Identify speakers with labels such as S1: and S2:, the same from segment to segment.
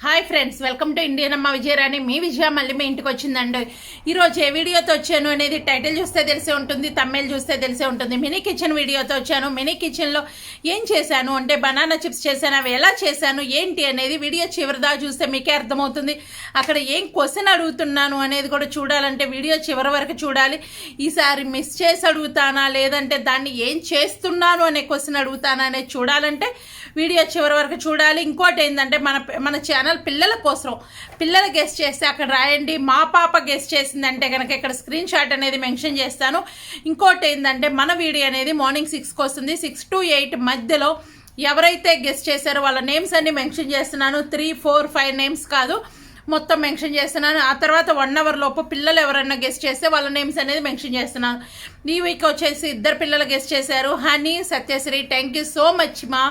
S1: Hi friends, welcome to Indian అమ్మ విజయరాణి. మీ విజయ మళ్ళీ మీ ఇంటికి వచ్చిందండి. ఈరోజు ఏ వీడియోతో వచ్చాను అనేది టైటిల్ చూస్తే తెలిసే ఉంటుంది, తమ్ಮೇల్ చూస్తే తెలిసే ఉంటుంది. మినీ కిచెన్ వీడియోతో వచ్చాను. మినీ కిచెన్లో ఏం చేశాను అంటే బనానా చిప్స్ చేశాను. అవి ఎలా చేశాను ఏంటి అనేది వీడియో చివరిదా చూస్తే మీకే అర్థమవుతుంది. అక్కడ ఏం క్వశ్చన్ అడుగుతున్నాను అనేది కూడా చూడాలంటే వీడియో చివరి వరకు చూడాలి. ఈసారి మిస్ చేసి అడుగుతానా లేదంటే దాన్ని ఏం చేస్తున్నాను అనే క్వశ్చన్ అడుగుతానా అనేది చూడాలంటే వీడియో చివరి వరకు చూడాలి. ఇంకోటి ఏంటంటే మన ఛానల్ పిల్లల కోసం, పిల్లలు గెస్ట్ చేస్తే అక్కడ రాయండి. మా పాప గెస్ట్ చేసిందంటే కనుక ఇక్కడ స్క్రీన్ షాట్ అనేది మెన్షన్ చేస్తాను. ఇంకోటి ఏంటంటే మన వీడియో అనేది మార్నింగ్ 6కి వస్తుంది. 6 to 8 మధ్యలో ఎవరైతే గెస్ట్ చేశారో వాళ్ళ నేమ్స్ అన్ని మెన్షన్ చేస్తున్నాను. 3, 4, 5 నేమ్స్ కాదు, మొత్తం మెన్షన్ చేస్తున్నాను. ఆ తర్వాత 1 hour లోపు పిల్లలు ఎవరైనా గెస్ట్ చేస్తే వాళ్ళ నేమ్స్ అనేది మెన్షన్ చేస్తున్నాను. ఈ వీక్ వచ్చేసి 2 పిల్లలు గెస్ట్ చేశారు, honey, Satyasri. Thank you so much మా.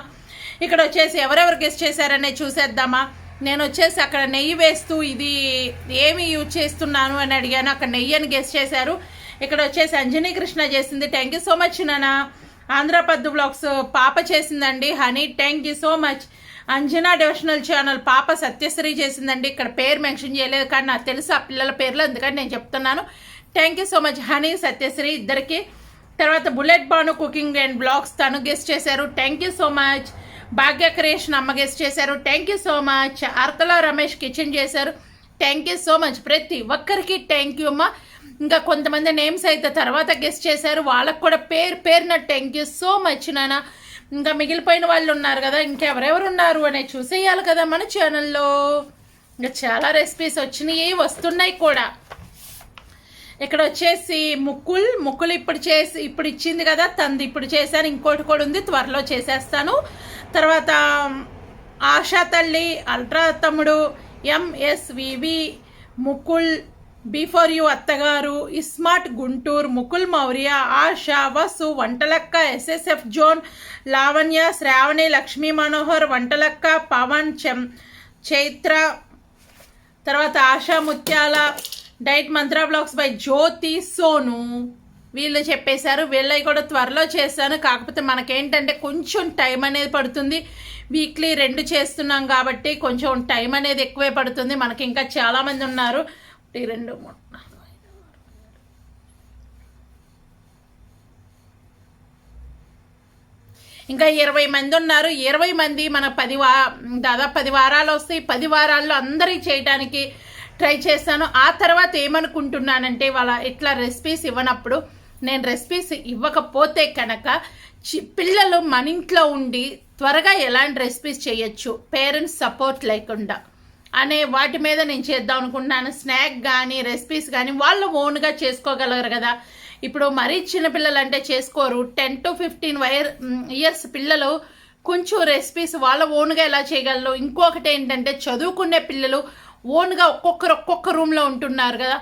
S1: ఇక్కడ వచ్చేసి ఎవరెవరు గెస్ట్ చేశారనే చూసేద్దామా. నేను వచ్చేసి అక్కడ నెయ్యి వేస్తూ ఇది ఏమి యూజ్ చేస్తున్నాను అని అడిగాను. అక్కడ నెయ్యి అని గెస్ట్ చేశారు. ఇక్కడ వచ్చేసి అంజనీ కృష్ణ చేసింది. థ్యాంక్ యూ సో మచ్ నాన్న. ఆంధ్రపద్దు బ్లాగ్స్ పాప చేసిందండి, honey. Thank you so much. Anjana devotional channel పాప సత్యశ్రీ చేసిందండి. ఇక్కడ పేరు మెన్షన్ చేయలేదు కానీ నాకు తెలుసు ఆ పిల్లల పేర్లు, అందుకని నేను చెప్తున్నాను. Thank you so much Honey, Satyasri ఇద్దరికి. తర్వాత bullet Bhanu cooking and blogs తను గెస్ట్ చేశారు. Thank you so much. Bhagya creation అమ్మ గెస్ట్ చేశారు. Thank you so much. అర్తల రమేష్ కిచెన్ చేశారు. Thank you so much. ప్రతి ఒక్కరికి థ్యాంక్ యూ అమ్మ. ఇంకా కొంతమంది నేమ్స్ అయితే తర్వాత గెస్ట్ చేశారు, వాళ్ళకు కూడా పేరున థ్యాంక్ యూ సో మచ్ నాన్న. ఇంకా మిగిలిపోయిన వాళ్ళు ఉన్నారు కదా, ఇంకెవరెవరు ఉన్నారు అనేది చూసేయాలి కదా మన ఛానల్లో. ఇంకా చాలా రెసిపీస్ వచ్చినాయి, వస్తున్నాయి కూడా. ఇక్కడ వచ్చేసి ముక్కులు ఇప్పుడు ఇచ్చింది కదా తంది, ఇప్పుడు చేశాను. ఇంకోటి కూడా ఉంది, త్వరలో చేసేస్తాను. తర్వాత ఆశా తల్లి, అల్ట్రా తమ్ముడు, ఎంఎస్వివి, ముకుల్, బిఫోర్ యూ అత్తగారు, ఇస్మార్ట్ గుంటూరు, ముకుల్ మౌర్య, ఆశా, వసు, వంటలక్క, ఎస్ఎస్ఎఫ్ జోన్, లావణ్య, శ్రావణి, లక్ష్మీ మనోహర్, వంటలక్క, పవన్, చైత్ర, తర్వాత ఆశా ముత్యాల, డైట్ మంత్ర బ్లాగ్స్ బై జ్యోతి, సోను వీళ్ళు చెప్పేశారు. వీళ్ళవి కూడా త్వరలో చేస్తాను. కాకపోతే మనకేంటంటే కొంచెం టైం అనేది పడుతుంది. వీక్లీ 2 చేస్తున్నాం కాబట్టి కొంచెం టైం అనేది ఎక్కువే పడుతుంది. మనకి ఇంకా చాలామంది ఉన్నారు. 1, 2, 3, 4, 5, 6, ఇంకా 20 మంది ఉన్నారు. 20 మంది మన దాదాపు 10 వారాలు వస్తాయి. 10 వారాల్లో అందరికి చేయడానికి ట్రై చేస్తాను. ఆ తర్వాత ఏమనుకుంటున్నానంటే వాళ్ళ ఇట్లా రెసిపీస్ ఇవ్వనప్పుడు, నేను రెసిపీస్ ఇవ్వకపోతే కనుక పిల్లలు మన ఇంట్లో ఉండి త్వరగా ఎలాంటి రెసిపీస్ చేయొచ్చు పేరెంట్స్ సపోర్ట్ లేకుండా అనే వాటి మీద నేను చేద్దాం అనుకుంటున్నాను. స్నాక్ కానీ రెసిపీస్ కానీ వాళ్ళు ఓన్గా చేసుకోగలరు కదా. ఇప్పుడు మరీ చిన్నపిల్లలు అంటే చేసుకోరు. 10 to 15 ఇయర్స్ పిల్లలు కొంచెం రెసిపీస్ వాళ్ళ ఓన్గా ఎలా చేయగలరు. ఇంకొకటి ఏంటంటే చదువుకునే పిల్లలు ఓన్గా ఒక్కొక్క రూమ్లో ఉంటున్నారు కదా,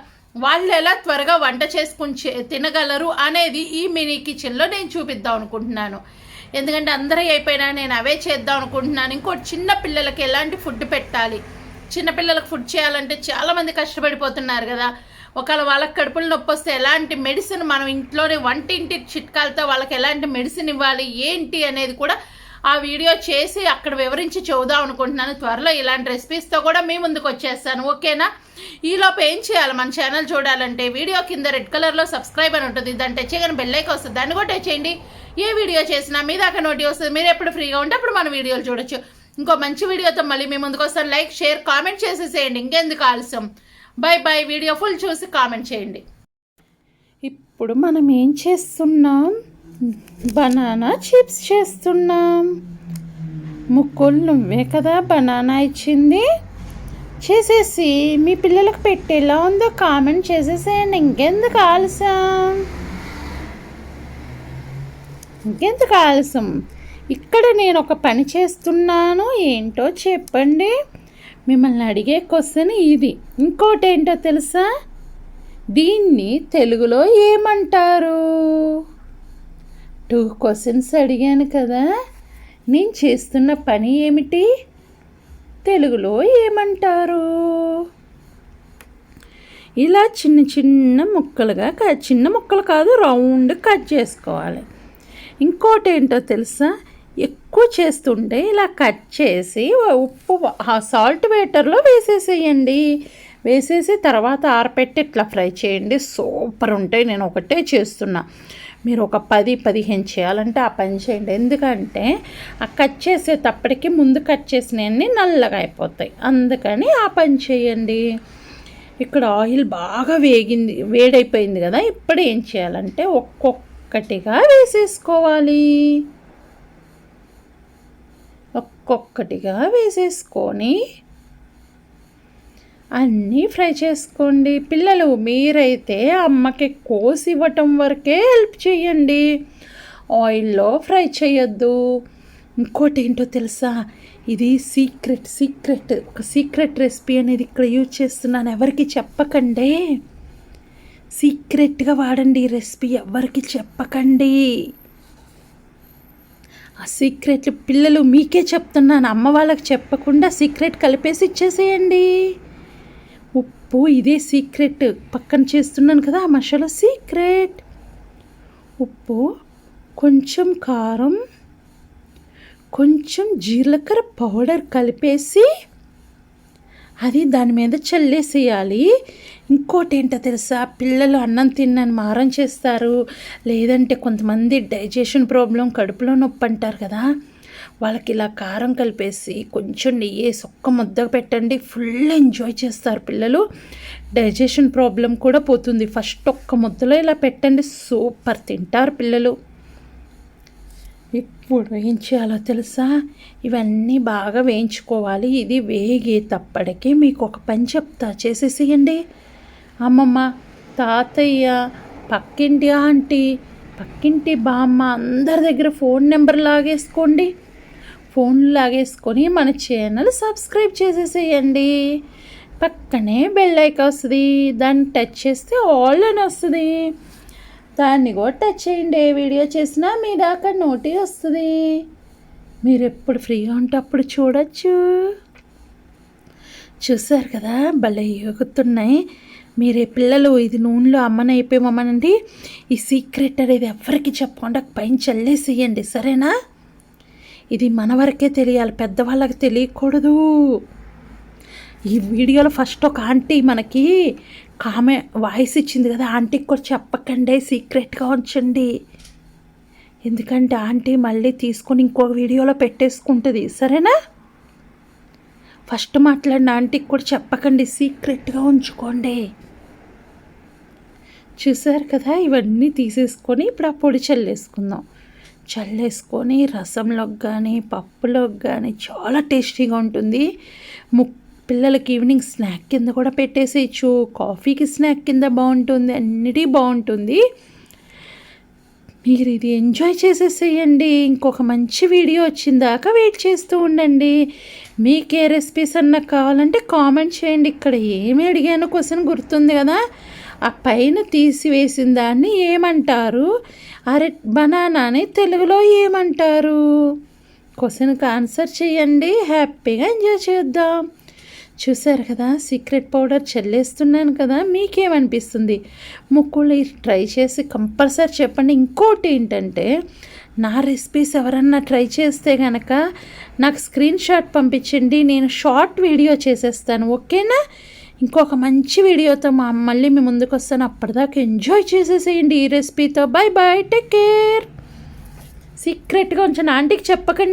S1: వాళ్ళు ఎలా త్వరగా వంట చేసుకుని తినగలరు అనేది ఈ మినీ కిచెన్లో నేను చూపిద్దాం అనుకుంటున్నాను. ఎందుకంటే అందరూ అయిపోయినా నేను అవే చేద్దాం అనుకుంటున్నాను. ఇంకోటి చిన్న పిల్లలకి ఎలాంటి ఫుడ్ పెట్టాలి, చిన్నపిల్లలకు ఫుడ్ చేయాలంటే చాలామంది కష్టపడిపోతున్నారు కదా. ఒకవేళ వాళ్ళకి కడుపులు నొప్పి వస్తే ఎలాంటి మెడిసిన్ మనం ఇంట్లోనే వంటింటి చిట్కాలతో వాళ్ళకి ఎలాంటి మెడిసిన్ ఇవ్వాలి ఏంటి అనేది కూడా ఆ వీడియో చేసి అక్కడ వివరించి చూద్దాం అనుకుంటున్నాను. త్వరలో ఇలాంటి రెసిపీస్తో కూడా మీ ముందుకు వచ్చేస్తాను, ఓకేనా. ఈలోపు ఏం చేయాలి, మన ఛానల్ చూడాలంటే వీడియో కింద రెడ్ కలర్లో సబ్స్క్రైబ్ అని ఉంటుంది, దాన్ని టచ్ చేయగానే బెల్ ఐకాన్ వస్తుంది, దాన్ని కూడా టచ్ చేయండి. ఏ వీడియో చేసినా మీ దాకా నోటి వస్తుంది. మీరు ఎప్పుడు ఫ్రీగా ఉంటే అప్పుడు మన వీడియోలు చూడొచ్చు. ఇంకో మంచి వీడియోతో మళ్ళీ మీ ముందుకు వస్తాను. లైక్, షేర్, కామెంట్ చేసేసేయండి. ఇంకెందుకు ఆలస్యం, బై బై. వీడియో ఫుల్ చూసి కామెంట్ చేయండి. ఇప్పుడు మనం ఏం చేస్తున్నాం, బనానా చిప్స్ చేస్తున్నాం. ముక్కులు నువ్వే కదా బనానా ఇచ్చింది, చేసేసి మీ పిల్లలకు పెట్టేలా ఉందో కామెంట్ చేసేసేయండి. ఇంకెందుకు ఆలస్యం. ఇక్కడ నేను ఒక పని చేస్తున్నాను, ఏంటో చెప్పండి. మిమ్మల్ని అడిగే క్వశ్చన్ ఇది. ఇంకోటి ఏంటో తెలుసా, దీన్ని తెలుగులో ఏమంటారు? 2 క్వశ్చన్స్ అడిగాను కదా. నేను చేస్తున్న పని ఏమిటి, తెలుగులో ఏమంటారు? ఇలా చిన్న ముక్కలుగా చిన్న ముక్కలు కాదు, రౌండ్ కట్ చేసుకోవాలి. ఇంకోటి ఏంటో తెలుసా, ఎక్కువ చేస్తుంటే ఇలా కట్ చేసి ఉప్పు సాల్ట్ మీటర్లో వేసేసేయండి. వేసేసి తర్వాత ఆరపెట్టి ఇట్లా ఫ్రై చేయండి. సూపర్ ఉంటాయి. నేను ఒకటే చేస్తున్నా, మీరు ఒక 10-15 చేయాలంటే ఆ పని చేయండి. ఎందుకంటే ఆ కట్ చేసేటప్పటికి ముందు కట్ చేసినవన్నీ నల్లగా అయిపోతాయి, అందుకని ఆ పని చేయండి. ఇక్కడ ఆయిల్ బాగా వేడైపోయింది కదా. ఇప్పుడు ఏం చేయాలంటే ఒక్కొక్కటిగా వేసేసుకోవాలి. ఒక్కొక్కటిగా వేసేసుకొని అన్నీ ఫ్రై చేసుకోండి. పిల్లలు మీరైతే అమ్మకి కోసి ఇవ్వటం వరకే హెల్ప్ చేయండి, ఆయిల్లో ఫ్రై చేయొద్దు. ఇంకోటి ఏంటో తెలుసా, ఇది ఒక సీక్రెట్ రెసిపీ అనేది ఇక్కడ యూజ్ చేస్తున్నాను. ఎవరికి చెప్పకండి, సీక్రెట్గా వాడండి ఈ రెసిపీ, ఎవరికి చెప్పకండి. ఆ సీక్రెట్లు పిల్లలు మీకే చెప్తున్నాను, అమ్మ వాళ్ళకి చెప్పకుండా సీక్రెట్ కలిపేసి ఇచ్చేసేయండి. ఉప్పు ఇదే సీక్రెట్, పక్కన చేస్తున్నాను కదా ఆ మసాలా సీక్రెట్. ఉప్పు, కొంచెం కారం, కొంచెం జీలకర్ర పౌడర్ కలిపేసి అది దాని మీద చల్లేసేయాలి. ఇంకోటి ఏంటో తెలుసా, పిల్లలు అన్నం తిన్నని మారం చేస్తారు, లేదంటే కొంతమంది డైజెషన్ ప్రాబ్లం, కడుపులో నొప్పి అంటారు కదా, వాళ్ళకి ఇలా కారం కలిపేసి కొంచెం నెయ్యి వేసి ఒక్క ముద్ద పెట్టండి, ఫుల్ ఎంజాయ్ చేస్తారు పిల్లలు. డైజెషన్ ప్రాబ్లం కూడా పోతుంది. ఫస్ట్ ఒక్క ముద్దలో ఇలా పెట్టండి, సూపర్ తింటారు పిల్లలు. ఇప్పుడు ఏం చేయాలో తెలుసా, ఇవన్నీ బాగా వేయించుకోవాలి. ఇది వేగేటప్పటికి మీకు ఒక పని చెప్తా, చేసేసేయండి. అమ్మమ్మ, తాతయ్య, పక్కింటి ఆంటీ, పక్కింటి బామ్మ అందరి దగ్గర ఫోన్ నెంబర్ లాగేసుకోండి. ఫోన్లు లాగేసుకొని మన ఛానల్ సబ్స్క్రైబ్ చేసేసేయండి. పక్కనే బెల్ ఐకాన్ వస్తుంది, దాన్ని టచ్ చేస్తే ఆల్ అని వస్తుంది, దాన్ని కూడా టచ్ చేయండి. ఏ వీడియో చేసినా మీ దాకా నోటి వస్తుంది, మీరు ఎప్పుడు ఫ్రీగా ఉంటే అప్పుడు చూడొచ్చు. చూసారు కదా భలే ఎగుతున్నాయి. మీరే పిల్లలు ఇది నూనెలో అమ్మనైపోయామనండి, ఈ సీక్రెట్ అనేది ఎవరికి చెప్పకుండా పైన చల్లేసేయండి, సరేనా? ఇది మన వరకే తెలియాలి, పెద్దవాళ్ళకి తెలియకూడదు. ఈ వీడియోలో ఫస్ట్ ఒక ఆంటీ మనకి వాయిస్ ఇచ్చింది కదా, ఆంటీకి కూడా చెప్పకండి, సీక్రెట్గా ఉంచండి. ఎందుకంటే ఆంటీ మళ్ళీ తీసుకొని ఇంకొక వీడియోలో పెట్టేసుకుంటుంది, సరేనా? ఫస్ట్ మాట్లాడిన ఆంటీకి కూడా చెప్పకండి, సీక్రెట్గా ఉంచుకోండి. చూసారు కదా, ఇవన్నీ తీసేసుకొని ఇప్పుడు ఆ పొడి చల్లేసుకొని రసంలోకి కానీ పప్పులోకి కానీ చాలా టేస్టీగా ఉంటుంది. పిల్లలకి ఈవినింగ్ స్నాక్ కింద కూడా పెట్టేసేయచ్చు, కాఫీకి స్నాక్ కింద బాగుంటుంది, అన్నిటి బాగుంటుంది. మీరు ఇది ఎంజాయ్ చేసేసేయండి. ఇంకొక మంచి వీడియో వచ్చిందాకా వెయిట్ చేస్తూ ఉండండి. మీకే రెసిపీస్ అన్నా కావాలంటే కామెంట్ చేయండి. ఇక్కడ ఏమి అడిగాను క్వశ్చన్ గుర్తుంది కదా, ఆ పైన తీసివేసిన దాన్ని ఏమంటారు, బనానాని తెలుగులో ఏమంటారు? క్వశ్చన్కి ఆన్సర్ చేయండి, హ్యాపీగా ఎంజాయ్ చేద్దాం. చూసారు కదా, సీక్రెట్ పౌడర్ చల్లేస్తున్నాను కదా, మీకేమనిపిస్తుంది? ముక్కులు ట్రై చేసి కంపల్సరీ చెప్పండి. ఇంకోటి ఏంటంటే, నా రెసిపీస్ ఎవరన్నా ట్రై చేస్తే కనుక నాకు స్క్రీన్ షాట్ పంపించండి, నేను షార్ట్ వీడియో చేసేస్తాను, ఓకేనా? ఇంకొక మంచి వీడియోతో మళ్ళీ మీ ముందుకు వస్తాను. అప్పటిదాకా ఎంజాయ్ చేసేసేయండి ఈ రెసిపీతో. Bye bye, take care. సీక్రెట్గా ఉంచండి, ఆంటీకి చెప్పకండి.